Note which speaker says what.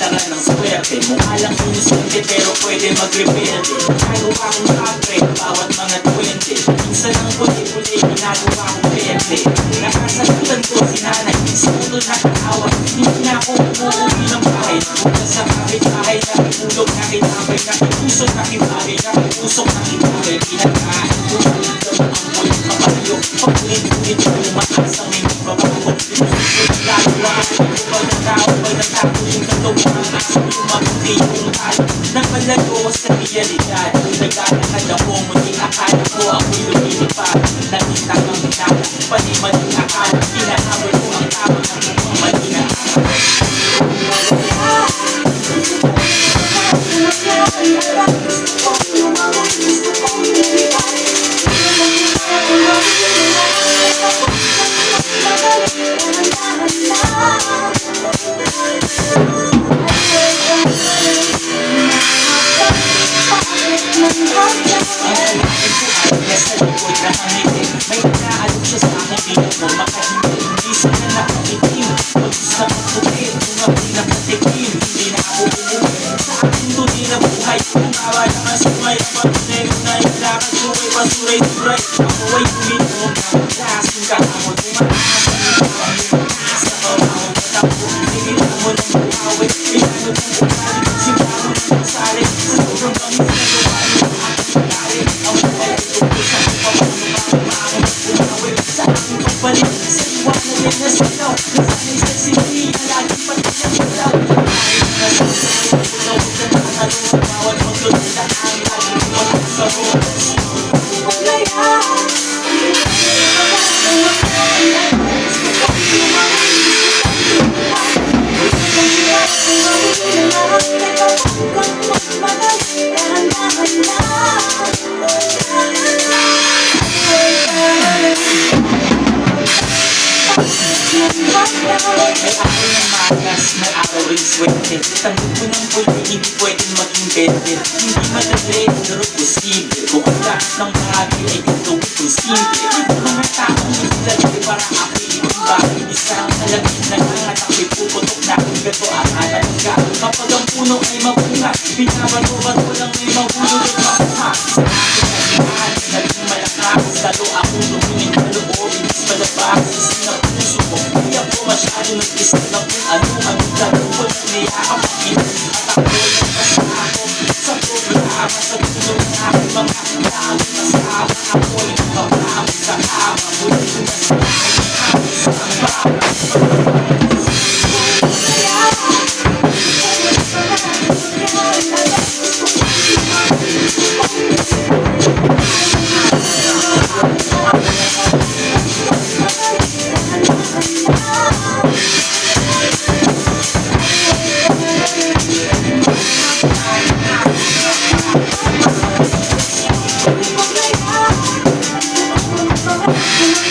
Speaker 1: tara ng swerte. Mukha lang inisente pero pwede mag-rebelde. Nagawa kong kapre, bawat mga 20. Minsan ang puli-puli, ginagawa kong pente. Nakasagutan ko si nanay, sumulo na kaawa. Hindi na ako umuwi ng bahay. Punta sa kapit-bahay, nakitulog, nakitabay, nakitusok, nakibagay, nakipusok, nakibagay. Pinagkain ko, nalito ang bulit kapayo. Pag-ulit-ulit ko, umaasa may magbabago. Lagawa ko pag natao yung kalong mga aso yung mabuti yung talo. Napalago sa realidad, naglalakad ako, muling akala ko ako'y lumilipad. Nakita kang hinala, pati maling akala, hinahabol ko ang tama ng mukhang mali na may inaalok siya sa akin, di ako makahindi. Hindi sila nakatikim, mag-isa magpupit. Kung ako'y nakatikim, hindi na ako umuwi. Sa akin to di na buhay, kung awa na kasumay. Pag-nego na yung lakad ko ay pasuray-suray. Ako ay tumitong na maglasing kahamon. Umaasa nito ang yung nasa pamahong patapos. Tingin mo ng buhawi, pinano kong umalik. Simbaho ng pagsali, sa sobrang kami sa nagawa ng aking pagkain. Ang buhay ay tungkol sa pagpapamahong sa aking pagbalik, sa iwanan yan na sigaw. Nasanay sa sindi, na laging pati ang galaw. Kahit na sa sa'yo, huwag na nakalunod. Bawat maglulita ang laging walang sa rules. May araw ng magas, may araw rin swerte. Tanggap ko ng pulpi, hindi pwedeng maging bete. Hindi madali, pero posible. Bukod ka ng bagay ay gagawin kong simple. Mga taong naglalagay para ako'y iba. Isang salagin na langat ako'y puputok na kung gato akala ka. Kapag ang puno ay mabunga, binabato-bato lang may mahulog at makuha. Sa akin ay imaan, naging malakas. Lalo akong lumingin na loob, inis malabas. Isinang puso ko, hindi ako masyado nag-isip na kung ano-ano. Lalo ko na niyakapagin at ako nagpasa ako sa problema. Sa puno ng aking mga lalo kasama. Ako ay nakapamit sa kama. Muli ko na sa aking sa baba.
Speaker 2: We'll be right back.